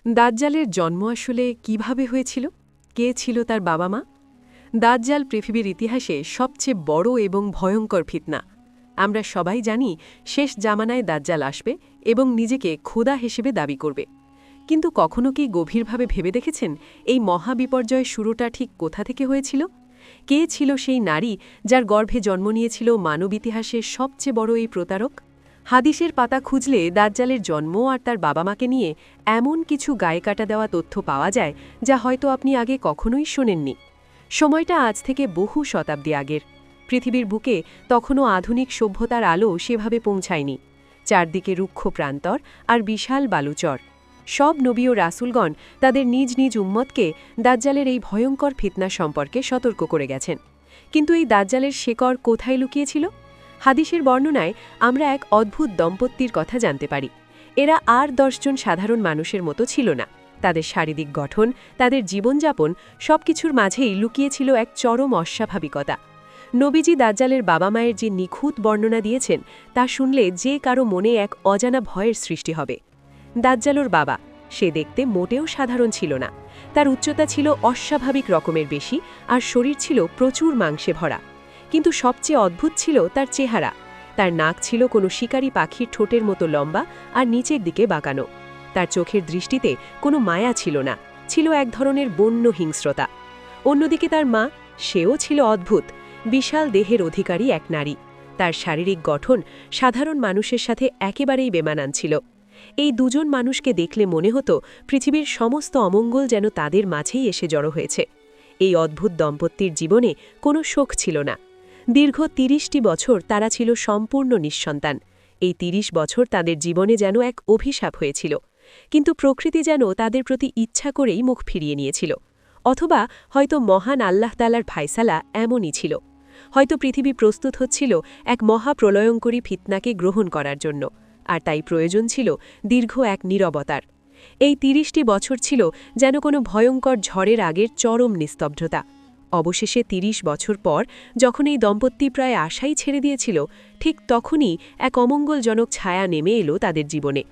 দাজ্জালের জন্ম আসলে কিভাবে হয়েছিল? কে ছিল তার বাবা-মা? দাজ্জাল পৃথিবীর ইতিহাসে সবচেয়ে বড় এবং ভয়ঙ্কর ফিতনা। আমরা সবাই জানি শেষ জামানায় দাজ্জাল আসবে এবং নিজেকে খোদা হিসেবে দাবি করবে। কিন্তু কখনো কি গভীরভাবে ভেবে দেখেছেন এই মহাবিপর্যয়ের শুরুটা ঠিক কোথা থেকে হয়েছিল? কে ছিল সেই নারী যার গর্ভে জন্ম নিয়েছিল মানব ইতিহাসের সবচেয়ে বড় এই প্রতারক? হাদিসের পাতা খুঁজলে দাজ্জালের জন্ম আর তার বাবা-মাকে নিয়ে এমন কিছু গায়ে কাটা দেওয়া তথ্য পাওয়া যায় যা হয়তো আপনি আগে কখনোই শোনেননি। সময়টা আজ থেকে বহু শতাব্দী আগের। পৃথিবীর বুকে তখনও আধুনিক সভ্যতার আলো সেভাবে পৌঁছায়নি। চারদিকে রুক্ষ প্রান্তর আর বিশাল বালুচর। সব নবী ও রাসূলগণ তাদের নিজ নিজ উম্মতকে দাজ্জালের এই ভয়ঙ্কর ফিতনা সম্পর্কে সতর্ক করে গেছেন। কিন্তু এই দাজ্জালের শেকড় কোথায় লুকিয়েছিল? হাদিসের বর্ণনায় আমরা এক অদ্ভুত দম্পতির কথা জানতে পারি। এরা আর 10 জন সাধারণ মানুষের মতো ছিল না। তাদের শারীরিক গঠন, তাদের জীবনযাপন সবকিছুর মাঝেই লুকিয়েছিল এক চরম অস্বাভাবিকতা। নবীজি দাজ্জালের বাবা-মায়ের যে নিখুঁত বর্ণনা দিয়েছেন তা শুনলে যে কারো মনে এক অজানা ভয়ের সৃষ্টি হবে। দাজ্জালোর বাবা, সে দেখতে মোটেও সাধারণ ছিল না। তার উচ্চতা ছিল অস্বাভাবিক রকমের বেশি আর শরীর ছিল প্রচুর মাংসে ভরা। কিন্তু সবচেয়ে অদ্ভুত ছিল তার চেহারা। তার নাক ছিল কোনো শিকারী পাখির ঠোঁটের মতো লম্বা আর নিচের দিকে বাঁকানো। তার চোখের দৃষ্টিতে কোনো মায়া ছিল না, ছিল এক ধরনের বন্য হিংস্রতা। অন্যদিকে তার মা, সেও ছিল অদ্ভুত, বিশাল দেহের অধিকারী এক নারী। তার শারীরিক গঠন সাধারণ মানুষের সাথে একেবারেই বেমানান ছিল। এই দুজন মানুষকে দেখলে মনে হতো পৃথিবীর সমস্ত অমঙ্গল যেন তাদের মাঝেই এসে জড়ো হয়েছে। এই অদ্ভুত দম্পতির জীবনে কোনো শোক ছিল না। দীর্ঘ 30টি বছর তারা ছিল সম্পূর্ণ নিঃসন্তান। এই 30 বছর তাদের জীবনে যেন এক অভিশাপ হয়েছিল। কিন্তু প্রকৃতি যেন তাদের প্রতি ইচ্ছা করেই মুখ ফিরিয়ে নিয়েছিল। অথবা হয়তো মহান আল্লাহ তাআলার ফায়সালা এমনই ছিল। হয়তো পৃথিবী প্রস্তুত হচ্ছিল এক মহাপ্রলয়ঙ্করী ফিতনাকে গ্রহণ করার জন্য, আর তাই প্রয়োজন ছিল দীর্ঘ এক নীরবতার। এই 30টি বছর ছিল যেন কোনো ভয়ঙ্কর ঝড়ের আগের চরম নিস্তব্ধতা। অবশেষে 30 বছর পর যখন এই দম্পতি প্রায় আশাই ছেড়ে দিয়েছিল, ঠিক তখনই এক অমঙ্গলজনক ছায়া নেমে এলো তাদের জীবনে।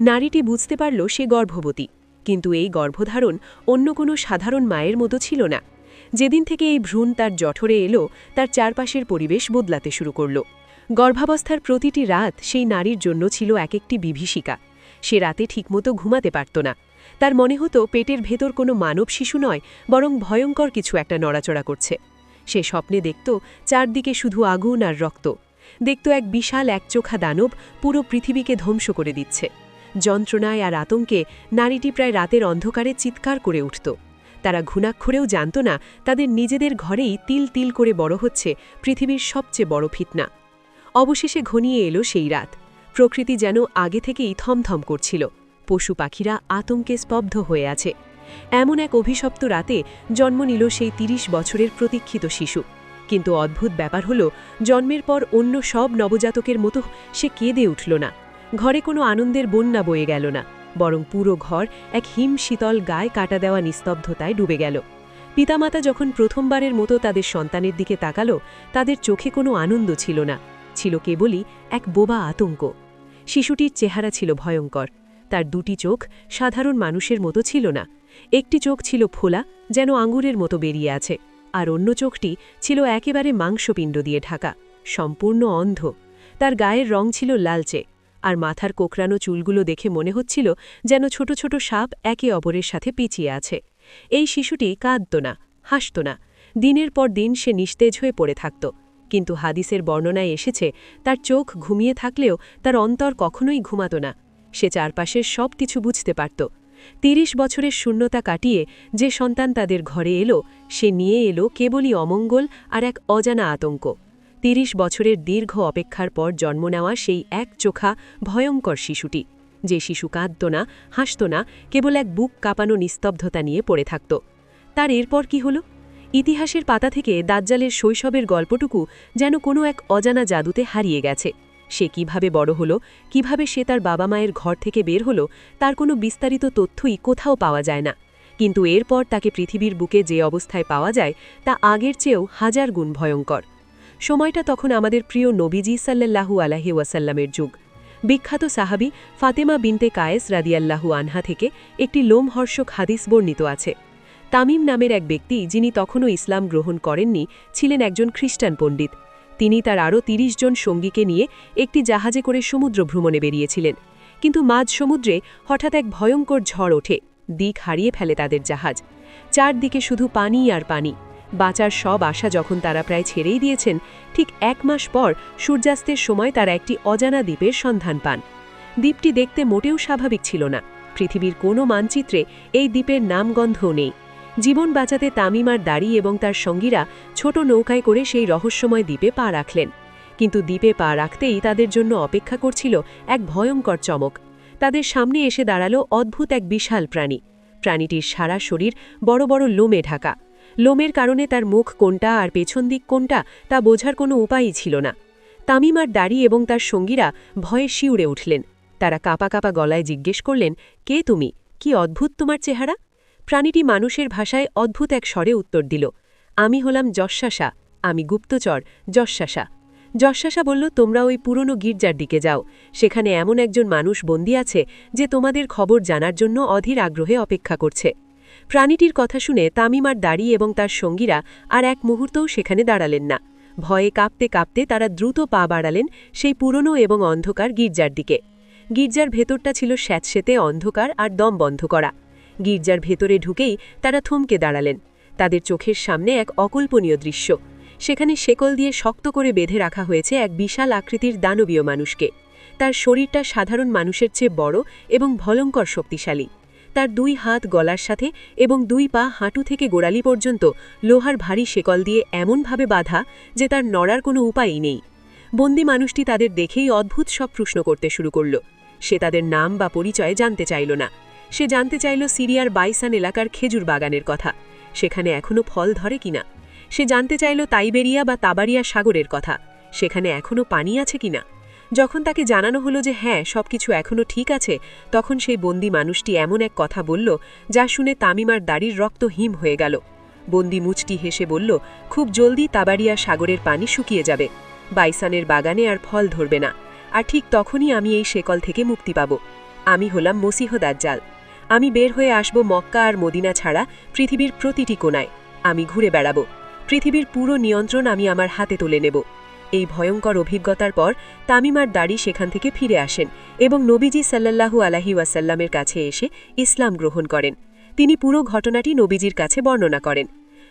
নারীটি বুঝতে পারল সে গর্ভবতী, কিন্তু এই গর্ভধারণ অন্য কোনো সাধারণ মায়ের মতো ছিল না। যেদিন থেকে এই ভ্রূণ তার জঠরে এলো, তার চারপাশের পরিবেশ বদলাতে শুরু করল। গর্ভাবস্থার প্রতিটি রাত সেই নারীর জন্য ছিল এক একটি বিভীষিকা। সে রাতে ঠিকমতো ঘুমাতে পারত না। তার মনে হতো পেটের ভেতর কোনো মানব শিশু নয়, বরং ভয়ঙ্কর কিছু একটা নড়াচড়া করছে। সে স্বপ্নে দেখত চারদিকে শুধু আগুন আর রক্ত। দেখত এক বিশাল একচোখা দানব পুরো পৃথিবীকে ধ্বংস করে দিচ্ছে। যন্ত্রণায় আর আতঙ্কে নারীটি প্রায় রাতের অন্ধকারে চিৎকার করে উঠত। তারা ঘুণাক্ষরেও জানত না তাদের নিজেদের ঘরেই তিল তিল করে বড় হচ্ছে পৃথিবীর সবচেয়ে বড় ফিতনা। অবশেষে ঘনিয়ে এলো সেই রাত। প্রকৃতি যেন আগে থেকেই থমথম করছিল। পশু পাখিরা আতঙ্কে স্তব্ধ হয়ে আছে। এমন এক অভিশপ্ত রাতে জন্ম নিল সেই 30 বছরের প্রতীক্ষিত শিশু। কিন্তু অদ্ভুত ব্যাপার হলো, জন্মের পর অন্য সব নবজাতকের মতো সে কেঁদে উঠল না। ঘরে কোনো আনন্দের বন্যা বয়ে গেল না, বরং পুরো ঘর এক হিমশীতল গায়ে কাটা দেওয়া নিস্তব্ধতায় ডুবে গেল। পিতামাতা যখন প্রথমবারের মতো তাদের সন্তানের দিকে তাকালো, তাদের চোখে কোনো আনন্দ ছিল না, ছিল কেবলই এক বোবা আতঙ্ক। শিশুটির চেহারা ছিল ভয়ঙ্কর। তার দুটি চোখ সাধারণ মানুষের মতো ছিল না। একটি চোখ ছিল ফোলা, যেন আঙুরের মতো বেরিয়ে আছে, আর অন্য চোখটি ছিল একেবারে মাংসপিণ্ড দিয়ে ঢাকা, সম্পূর্ণ অন্ধ। তার গায়ের রং ছিল লালচে, আর মাথার কোকড়ানো চুলগুলো দেখে মনে হচ্ছিল যেন ছোট ছোট সাপ একে অপরের সাথে পিছিয়ে আছে। এই শিশুটি কাঁদত না, হাসত না। দিনের পর দিন সে নিস্তেজ হয়ে পড়ে থাকত। কিন্তু হাদিসের বর্ণনায় এসেছে তার চোখ ঘুমিয়ে থাকলেও তার অন্তর কখনোই ঘুমাত না। সে চারপাশের সব কিছু বুঝতে পারত। 30 বছরের শূন্যতা কাটিয়ে যে সন্তান তাদের ঘরে এলো, সে নিয়ে এলো কেবলই অমঙ্গল আর এক অজানা আতঙ্ক। 30 বছরের দীর্ঘ অপেক্ষার পর জন্ম নেওয়া সেই এক চোখা ভয়ঙ্কর শিশুটি, যে শিশু কাঁদত না, হাসত না, কেবল এক বুক কাঁপানো নিস্তব্ধতা নিয়ে পড়ে থাকত। তার এরপর কি হলো? ইতিহাসের পাতা থেকে দাজ্জালের শৈশবের গল্পটুকু যেন কোনো এক অজানা জাদুতে হারিয়ে গেছে। সে কিভাবে বড় হলো, কিভাবে সে তার বাবা মায়ের ঘর থেকে বের হলো, তার কোনো বিস্তারিত তথ্যই কোথাও পাওয়া যায় না। কিন্তু এরপর তাকে পৃথিবীর বুকে যে অবস্থায় পাওয়া যায় তা আগের চেয়েও হাজার গুণ ভয়ঙ্কর। সময়টা তখন আমাদের প্রিয় নবীজি সাল্লাল্লাহু আলাইহি ওয়াসাল্লামের যুগ। বিখ্যাত সাহাবী ফাতেমা বিনতে কায়েস রাদিয়াল্লাহু আনহা থেকে একটি লোমহর্ষক হাদিস বর্ণিত আছে। তামিম নামের এক ব্যক্তি, যিনি তখনও ইসলাম গ্রহণ করেননি, ছিলেন একজন খ্রিস্টান পণ্ডিত। তিনি তার আরও ৩০ জন সঙ্গীকে নিয়ে একটি জাহাজে করে সমুদ্র ভ্রমণে বেরিয়েছিলেন। কিন্তু মাঝ সমুদ্রে হঠাৎ এক ভয়ঙ্কর ঝড় ওঠে, দিক হারিয়ে ফেলে তাদের জাহাজ। চারদিকে শুধু পানি আর পানি। বাঁচার সব আশা যখন তারা প্রায় ছেড়েই দিয়েছেন, ঠিক ১ মাস পর সূর্যাস্তের সময় তারা একটি অজানা দ্বীপের সন্ধান পান। দ্বীপটি দেখতে মোটেও স্বাভাবিক ছিল না। পৃথিবীর কোনো মানচিত্রে এই দ্বীপের নামগন্ধও নেই। জীবন বাঁচাতে তামিম আর দাড়ি এবং তার সঙ্গীরা ছোট নৌকায় করে সেই রহস্যময় দ্বীপে পা রাখলেন। কিন্তু দ্বীপে পা রাখতেই তাদের জন্য অপেক্ষা করছিল এক ভয়ঙ্কর চমক। তাদের সামনে এসে দাঁড়ালো অদ্ভুত এক বিশাল প্রাণী। প্রাণীটির সারা শরীর বড় বড় লোমে ঢাকা। লোমের কারণে তার মুখ কোনটা আর পেছন দিক কোনটা তা বোঝার কোনো উপায়ই ছিল না। তামিম আর দাড়ি এবং তার সঙ্গীরা ভয়ে শিউরে উঠলেন। তারা কাঁপা কাঁপা গলায় জিজ্ঞেস করলেন, কে তুমি? কি অদ্ভুত তোমার চেহারা? প্রাণীটি মানুষের ভাষায় অদ্ভুত এক স্বরে উত্তর দিল, আমি হলাম যশাসা, আমি গুপ্তচর যশাসা। যশাসা বলল, তোমরা ওই পুরনো গির্জার দিকে যাও। সেখানে এমন একজন মানুষ বন্দী আছে যে তোমাদের খবর জানার জন্য অধীর আগ্রহে অপেক্ষা করছে। প্রাণীটির কথা শুনে তামিম আর দাড়ি এবং তার সঙ্গীরা আর এক মুহূর্তও সেখানে দাঁড়ালেন না। ভয়ে কাঁপতে কাঁপতে তারা দ্রুত পা বাড়ালেন সেই পুরনো এবং অন্ধকার গির্জার দিকে। গির্জার ভেতরটা ছিল স্যাঁতসেঁতে অন্ধকার আর দম বন্ধ করা। গির্জার ভেতরে ঢুকেই তারা থমকে দাঁড়ালেন। তাদের চোখের সামনে এক অকল্পনীয় দৃশ্য। সেখানে শেকল দিয়ে শক্ত করে বেঁধে রাখা হয়েছে এক বিশাল আকৃতির দানবীয় মানুষকে। তার শরীরটা সাধারণ মানুষের চেয়ে বড় এবং ভয়ঙ্কর শক্তিশালী। তার ২ হাত গলার সাথে এবং ২ পা হাঁটু থেকে গোড়ালি পর্যন্ত লোহার ভারী শেকল দিয়ে এমনভাবে বাঁধা যে তার নড়ার কোনো উপায়ই নেই। বন্দি মানুষটি তাদের দেখেই অদ্ভুত সব প্রশ্ন করতে শুরু করল। সে তাদের নাম বা পরিচয় জানতে চাইল না। সে জানতে চাইল সিরিয়ার বাইসান এলাকার খেজুর বাগানের কথা, সেখানে এখনও ফল ধরে কিনা। সে জানতে চাইল তাইবেরিয়া বা তাবারিয়া সাগরের কথা, সেখানে এখনও পানি আছে কিনা। যখন তাকে জানানো হলো যে হ্যাঁ, সবকিছু এখনও ঠিক আছে, তখন সেই বন্দি মানুষটি এমন এক কথা বলল যা শুনে তামিম আর দাড়ির রক্ত হিম হয়ে গেল। বন্দি মুচটি হেসে বলল, খুব জলদি তাবারিয়া সাগরের পানি শুকিয়ে যাবে, বাইসানের বাগানে আর ফল ধরবে না, আর ঠিক তখনই আমি এই শেকল থেকে মুক্তি পাব। আমি হলাম মসিহ দাজ্জাল। আমি বের হয়ে আসব মক্কা আর মদিনা ছাড়া পৃথিবীর প্রতিটি কোণায়। আমি ঘুরে বেড়াব। পৃথিবীর পুরো নিয়ন্ত্রণ আমি আমার হাতে তুলে নেব। এই ভয়ঙ্কর অভিজ্ঞতার পর তামিম আর দাড়ি সেখান থেকে ফিরে আসেন এবং নবীজি সাল্লাল্লাহু আলাইহি ওয়াসাল্লামের কাছে এসে ইসলাম গ্রহণ করেন। তিনি পুরো ঘটনাটি নবীজির কাছে বর্ণনা করেন।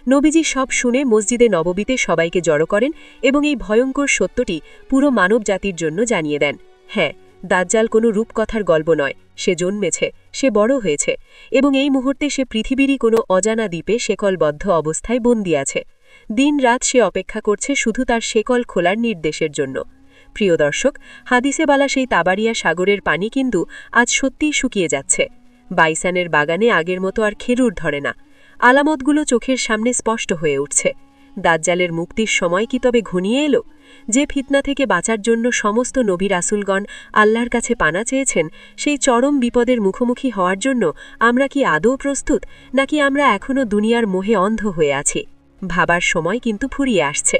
নবীজি সব শুনে মসজিদে নববীতে সবাইকে জড়ো করেন এবং এই ভয়ঙ্কর সত্যটি পুরো মানব জাতির জন্য জানিয়ে দেন। হ্যাঁ, দাজ্জাল কোনো রূপকথার গল্প নয়, সে জন্মেছে, সে বড় হয়েছে এবং এই মুহূর্তে সে পৃথিবীরই কোনো অজানা দ্বীপে শেকলবদ্ধ অবস্থায় বন্দী আছে। দিন রাত সে অপেক্ষা করছে শুধু তার শেকল খোলার নির্দেশের জন্য। প্রিয় দর্শক, হাদিসে বলা সেই তাবারিয়া সাগরের পানি কিন্তু আজ সত্যিই শুকিয়ে যাচ্ছে। বাইসানের বাগানে আগের মতো আর খেজুর ধরে না। আলামতগুলো চোখের সামনে স্পষ্ট হয়ে উঠছে। দাজ্জালের মুক্তির সময় কি তবে ঘনিয়ে এলো? যে ফিতনা থেকে বাঁচার জন্য সমস্ত নবী রাসূলগণ আল্লাহর কাছে পানা চেয়েছেন, সেই চরম বিপদের মুখোমুখি হওয়ার জন্য আমরা কি আদৌ প্রস্তুত, নাকি আমরা এখনও দুনিয়ার মোহে অন্ধ হয়ে আছি? ভাবার সময় কিন্তু ফুরিয়ে আসছে।